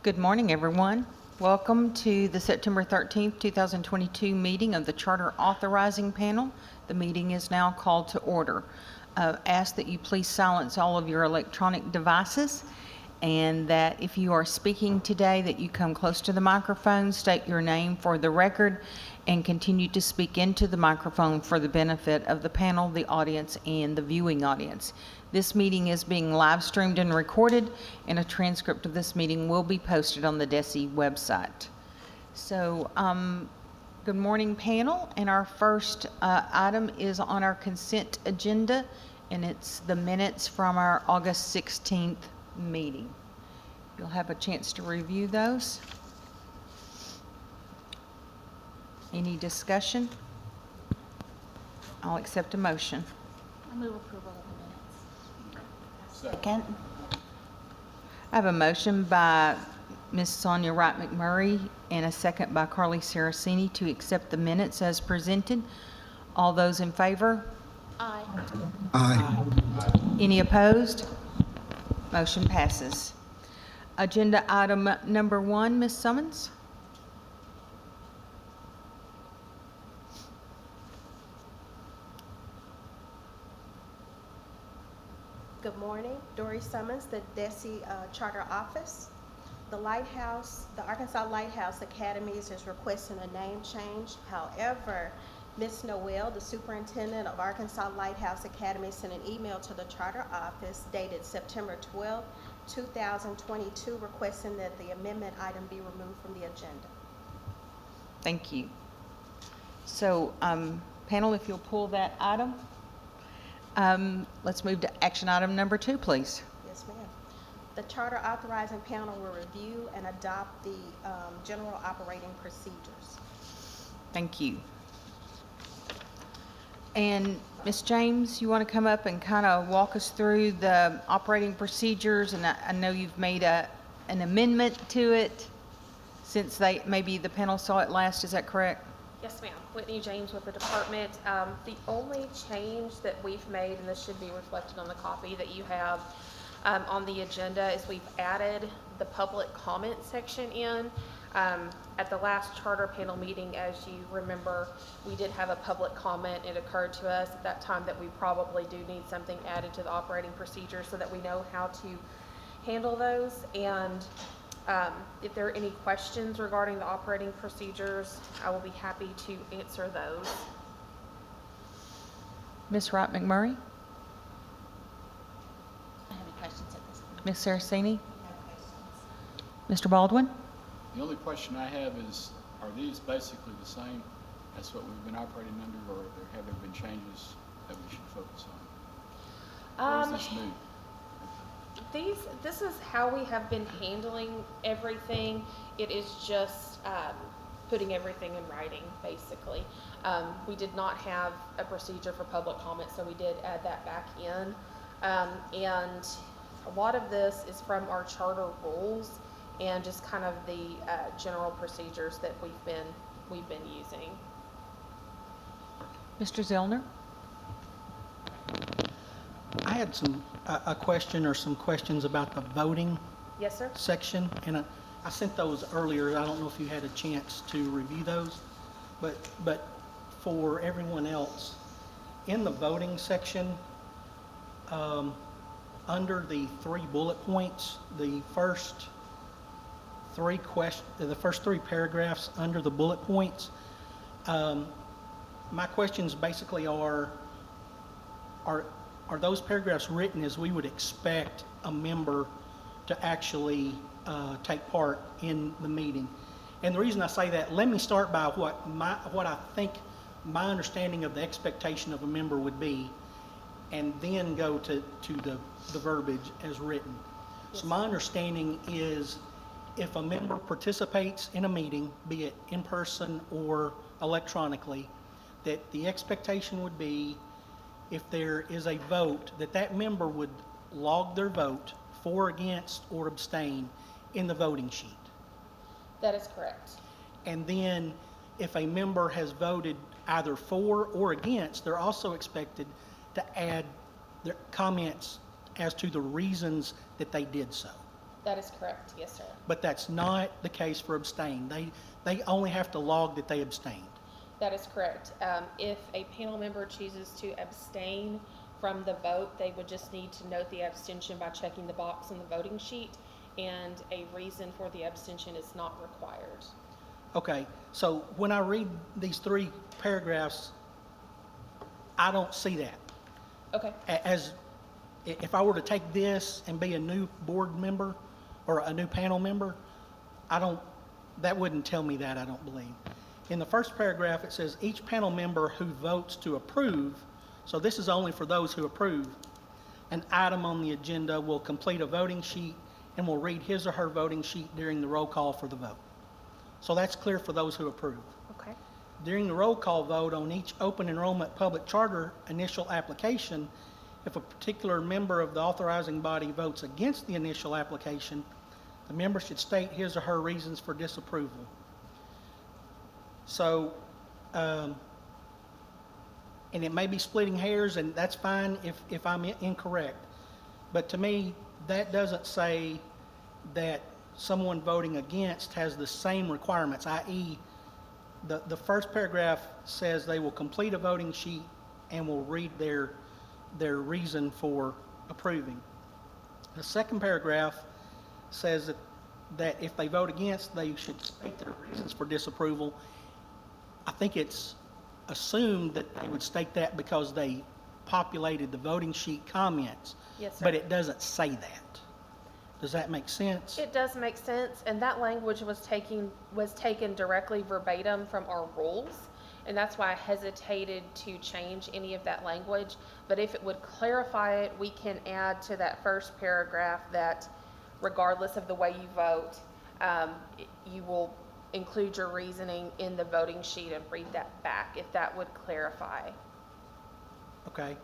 Good morning, everyone. Welcome to the September 13th, 2022 meeting of the Charter Authorizing Panel. The meeting is now called to order. Ask that you please silence all of your electronic devices, and that if you are speaking today, that you come close to the microphone, state your name for the record, and continue to speak into the microphone for the benefit of the panel, the audience, and the viewing audience. This meeting is being live streamed and recorded, and a transcript of this meeting will be posted on the DESE website. So, good morning, panel. And our first item is on our consent agenda, and it's the minutes from our August 16th meeting. You'll have a chance to review those. Any discussion? I'll accept a motion. I move approval of the minutes. Second. I have a motion by Ms. Sonia Wright McMurray and a second by Carly Saraceni to accept the minutes as presented. All those in favor? Aye. Aye. Any opposed? Motion passes. Agenda item number 1, Ms. Summons. Good morning, Dory Summons, the DESE Charter Office. The Arkansas Lighthouse Academies is requesting a name change. However, Ms. Noel, the superintendent of Arkansas Lighthouse Academy, sent an email to the Charter Office dated September 12, 2022, requesting that the amendment item be removed from the agenda. Thank you. So, panel, if you'll pull that item. Let's move to action item number 2, please. Yes, ma'am. The Charter Authorizing Panel will review and adopt the general operating procedures. Thank you. And Ms. James, you want to come up and kind of walk us through the operating procedures? And I know you've made an amendment to it since maybe the panel saw it last. Is that correct? Yes, ma'am. Whitney James with the department. The only change that we've made, and this should be reflected on the copy that you have on the agenda, is we've added the public comment section in. At the last charter panel meeting, as you remember, we did have a public comment. It occurred to us at that time that we probably do need something added to the operating procedure so that we know how to handle those. And if there are any questions regarding the operating procedures, I will be happy to answer those. Ms. Wright McMurray? I have any questions at this time? Ms. Saraceni? No questions. Mr. Baldwin? The only question I have is, are these basically the same as what we've been operating under, or have there been changes that we should focus on? Or is this new? This is how we have been handling everything. It is just putting everything in writing, basically. We did not have a procedure for public comment, so we did add that back in. And a lot of this is from our charter rules and just kind of the general procedures that we've been using. Mr. Zellner? I had a question or some questions about the voting Yes, sir. section, and I sent those earlier. I don't know if you had a chance to review those, but for everyone else, in the voting section, under the 3 bullet points, the first 3 paragraphs under the bullet points, my questions basically are those paragraphs written as we would expect a member to actually take part in the meeting? And the reason I say that, let me start by what I think my understanding of the expectation of a member would be, and then go to the verbiage as written. Yes. So my understanding is, if a member participates in a meeting, be it in person or electronically, that the expectation would be, if there is a vote, that member would log their vote for, against, or abstain in the voting sheet. That is correct. And then if a member has voted either for or against, they're also expected to add their comments as to the reasons that they did so. That is correct, yes, sir. But that's not the case for abstain. They only have to log that they abstained. That is correct. If a panel member chooses to abstain from the vote, they would just need to note the abstention by checking the box on the voting sheet, and a reason for the abstention is not required. Okay, so when I read these 3 paragraphs, I don't see that. Okay, If I were to take this and be a new board member or a new panel member, that wouldn't tell me that, I don't believe. In the first paragraph, it says each panel member who votes to approve, so this is only for those who approve, an item on the agenda will complete a voting sheet and will read his or her voting sheet during the roll call for the vote. So that's clear for those who approve. okay, During the roll call vote on each open enrollment public charter initial application, if a particular member of the authorizing body votes against the initial application, the member should state his or her reasons for disapproval. So, and it may be splitting hairs, and that's fine if I'm incorrect. But to me, that doesn't say that someone voting against has the same requirements, i.e., the first paragraph says they will complete a voting sheet and will read their reason for approving. The second paragraph says that if they vote against, they should state their reasons for disapproval. I think it's assumed that they would state that because they populated the voting sheet comments. yes, sir. But it doesn't say that. Does that make sense? It does make sense, and that language was taken directly verbatim from our rules, and that's why I hesitated to change any of that language. But if it would clarify it, we can add to that first paragraph that regardless of the way you vote, you will include your reasoning in the voting sheet and read that back, if that would clarify. Okay.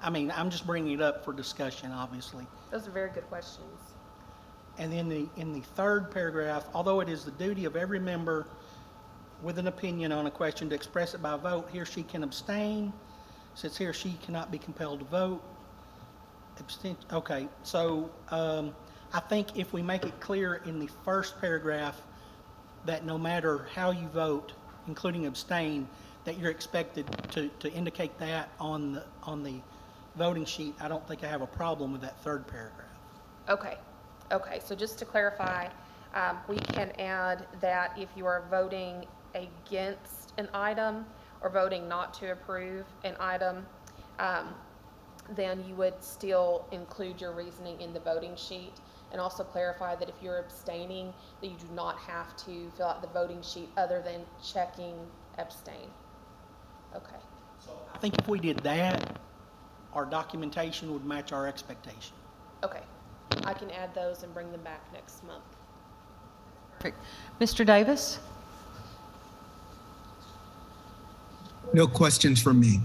I mean, I'm just bringing it up for discussion, obviously. Those are very good questions. And then in the third paragraph, although it is the duty of every member with an opinion on a question to express it by vote, he or she can abstain, since he or she cannot be compelled to vote. Okay, so I think if we make it clear in the first paragraph that no matter how you vote, including abstain, that you're expected to indicate that on the voting sheet, I don't think I have a problem with that third paragraph. Okay, so just to clarify, we can add that if you are voting against an item or voting not to approve an item, then you would still include your reasoning in the voting sheet, and also clarify that if you're abstaining, that you do not have to fill out the voting sheet other than checking abstain. Okay, So I think if we did that, our documentation would match our expectation. okay. I can add those and bring them back next month. Perfect. Mr. Davis? No questions from me.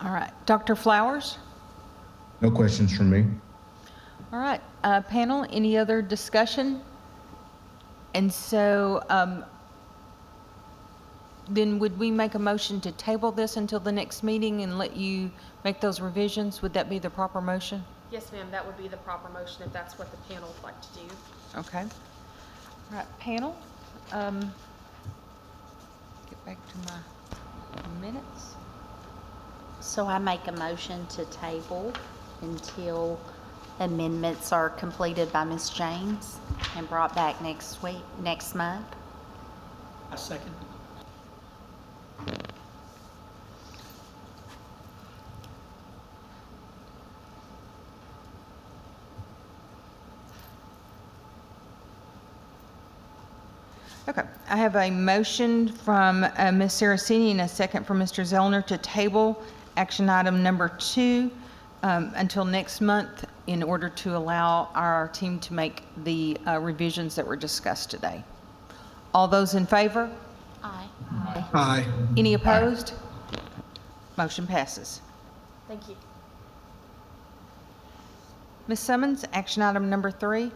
All right. Dr. Flowers? No questions from me. All right. Panel, any other discussion? And so then would we make a motion to table this until the next meeting and let you make those revisions? Would that be the proper motion? Yes, ma'am, that would be the proper motion if that's what the panel would like to do. Okay. All right, panel. Get back to my minutes. So I make a motion to table until amendments are completed by Ms. James and brought back next month. I second. Okay, I have a motion from Ms. Saraceni and a second from Mr. Zellner to table action item number 2 until next month in order to allow our team to make the revisions that were discussed today. All those in favor? Aye. Aye. Any opposed? Motion passes. Thank you. Ms. Simmons, action item number 3.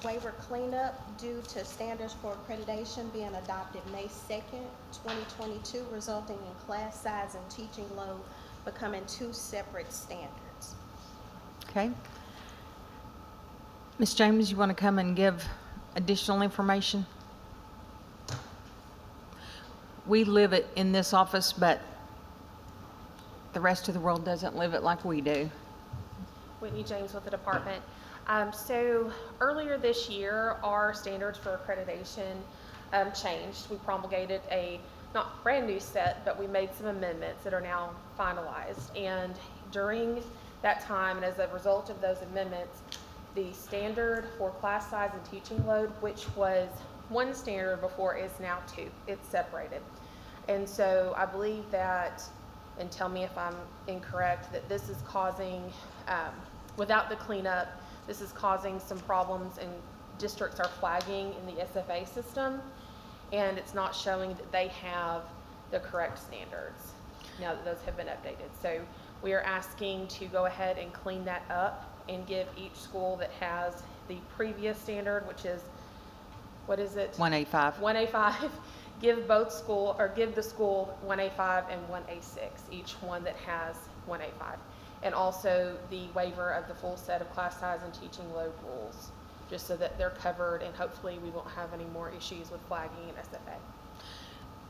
waiver cleanup due to standards for accreditation being adopted May 2nd, 2022, resulting in class size and teaching load becoming two separate standards. Okay. Ms. James, you want to come and give additional information? We live it in this office, but the rest of the world doesn't live it like we do. Whitney James with the department. So earlier this year, our standards for accreditation changed. We promulgated a not brand new set, but we made some amendments that are now finalized. And during that time, and as a result of those amendments, the standard for class size and teaching load, which was one standard before, is now two. It's separated. And so I believe that, and tell me if I'm incorrect, that this is causing, without the cleanup, this is causing some problems, and districts are flagging in the SFA system, and it's not showing that they have the correct standards now that those have been updated. So we are asking to go ahead and clean that up and give each school that has the previous standard, which is, what is it? 1A5. 1A5, give the school 1A5 and 1A6, each one that has 1A5. And also the waiver of the full set of class size and teaching load rules, just so that they're covered, and hopefully we won't have any more issues with flagging and SFA.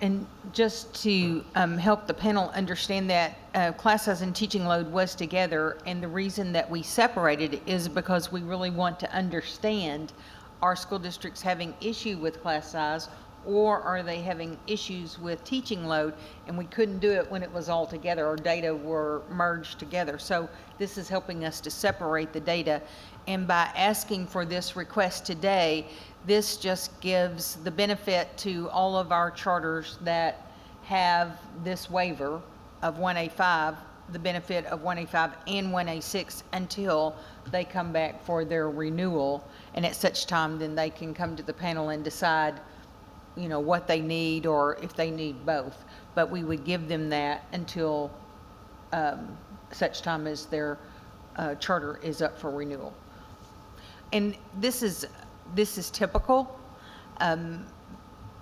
And just to help the panel understand that class size and teaching load was together, and the reason that we separated is because we really want to understand, are school districts having issue with class size, or are they having issues with teaching load? And we couldn't do it when it was all together, or data were merged together. So this is helping us to separate the data. And by asking for this request today, this just gives the benefit to all of our charters that have this waiver of 1A5, the benefit of 1A5 and 1A6 until they come back for their renewal. And at such time, then they can come to the panel and decide, you know, what they need, or if they need both. But we would give them that until such time as their charter is up for renewal. And this is typical.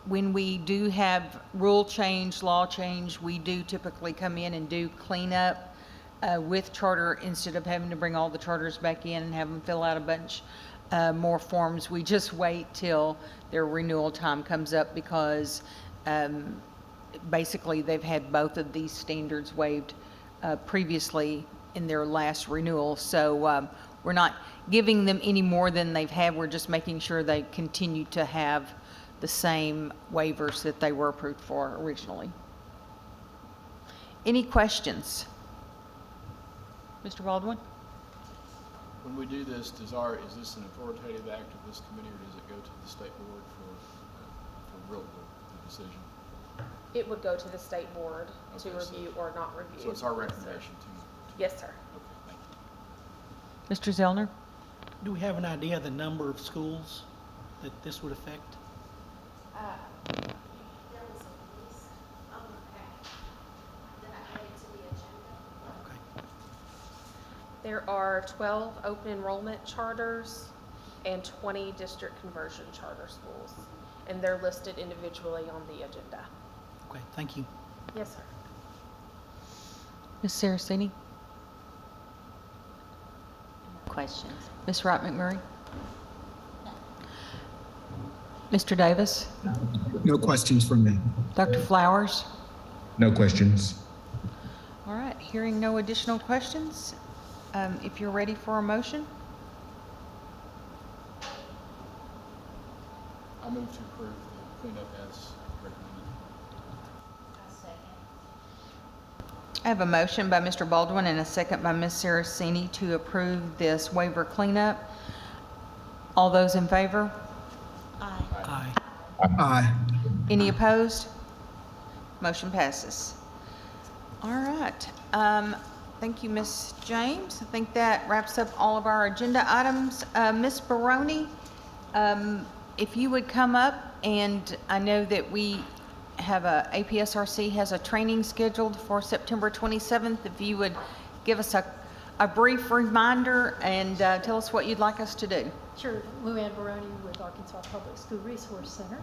When we do have rule change, law change, we do typically come in and do cleanup with charter, instead of having to bring all the charters back in and have them fill out a bunch more forms. We just wait till their renewal time comes up, because basically they've had both of these standards waived previously in their last renewal. So we're not giving them any more than they've had. We're just making sure they continue to have the same waivers that they were approved for originally. Any questions? Mr. Baldwin? When we do this, is this an authoritative act of this committee, or does it go to the state board for real the decision? It would go to the state board to Okay, so- review or not review. So it's our recommendation to. Yes, sir. Okay, thank you. Mr. Zellner? Do we have an idea of the number of schools that this would affect? There was a list on the packet that I added to the agenda. Okay. There are 12 open enrollment charters and 20 district conversion charter schools, and they're listed individually on the agenda. Okay, thank you. Yes, sir. Ms. Saraceni? Questions? Ms. Wright McMurray? Mr. Davis? No questions from me. Dr. Flowers? No questions. All right, hearing no additional questions, if you're ready for a motion? I move to approve the cleanup as recommended. I have a motion by Mr. Baldwin and a second by Ms. Saraceni to approve this waiver cleanup. All those in favor? Aye. Aye. Aye. Any opposed? Motion passes. All right. Thank you, Ms. James. I think that wraps up all of our agenda items. Ms. Baroni, if you would come up, and I know that we have APSRC has a training scheduled for September 27th. If you would give us a brief reminder and tell us what you'd like us to do. Sure, Luann Baroni with Arkansas Public School Resource Center.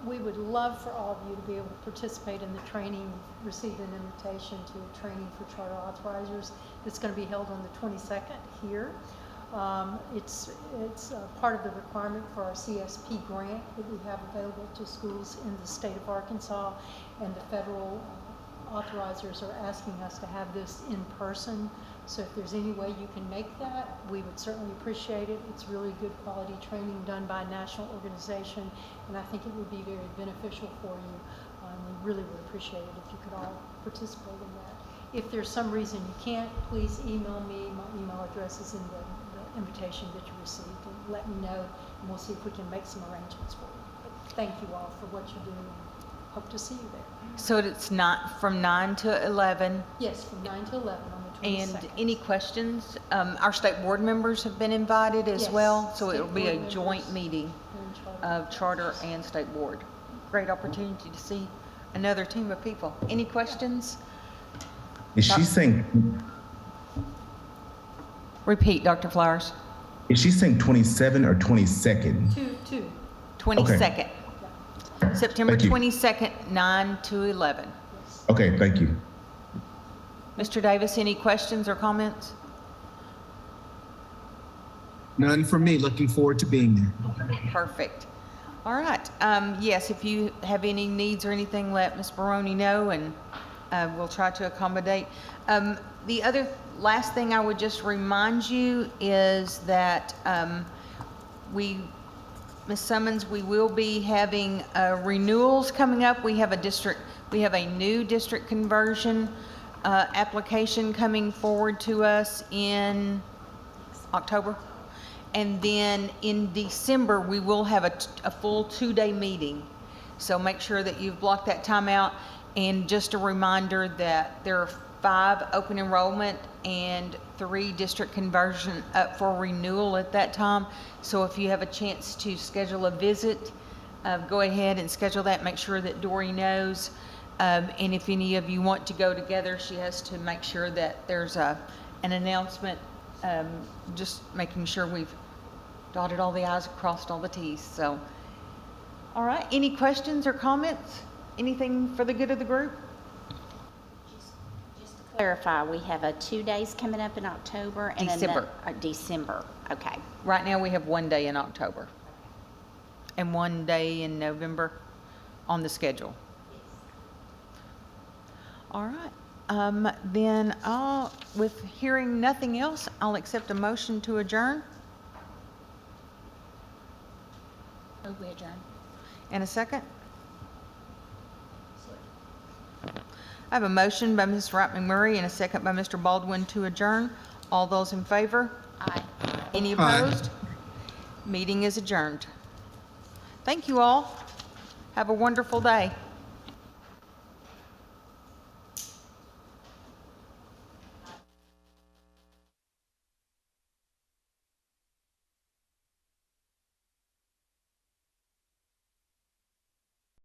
We would love for all of you to be able to participate in the training, receive an invitation to a training for charter authorizers. It's going to be held on the 22nd here. It's part of the requirement for our CSP grant that we have available to schools in the state of Arkansas, and the federal authorizers are asking us to have this in person. So if there's any way you can make that, we would certainly appreciate it. It's really good quality training done by a national organization, and I think it would be very beneficial for you. We really would appreciate it if you could all participate in that. If there's some reason you can't, please email me. My email address is in the invitation that you received, and let me know, and we'll see if we can make some arrangements for you. But thank you all for what you're doing, and hope to see you there. So it's not from 9 to 11. Yes, from 9 to 11 on the 22nd. And any questions? Our state board members have been invited as Yes, well, so state it will be board a joint members meeting and charter. of charter and state board. Great opportunity to see another team of people. Any questions? Is she saying, Repeat, Dr. Flowers. is she saying 27 or 22nd? Two. 22nd. September Thank you. 22nd, 9 to 11. Yes. Okay, thank you. Mr. Davis, any questions or comments? None from me. Looking forward to being there. Perfect. All right. Yes, if you have any needs or anything, let Ms. Baroni know, and we'll try to accommodate. The other last thing I would just remind you is that Ms. Summons, we will be having renewals coming up. We have a new district conversion application coming forward to us in October. And then in December, we will have a full 2-day meeting. So make sure that you've blocked that time out. And just a reminder that there are 5 open enrollment and 3 district conversion up for renewal at that time. So if you have a chance to schedule a visit, go ahead and schedule that. Make sure that Dory knows. And if any of you want to go together, she has to make sure that there's an announcement, just making sure we've dotted all the I's, crossed all the T's. So, all right, any questions or comments? Anything for the good of the group? Just to clarify, we have 2 days coming up in October and December. December, okay. Right now, we have 1 day in October and 1 day in November on the schedule. All right. Then, with hearing nothing else, I'll accept a motion to adjourn. We adjourn. And a second? I have a motion by Ms. Wright McMurray and a second by Mr. Baldwin to adjourn. All those in favor? Aye. Any Aye. opposed? Meeting is adjourned. Thank you all. Have a wonderful day.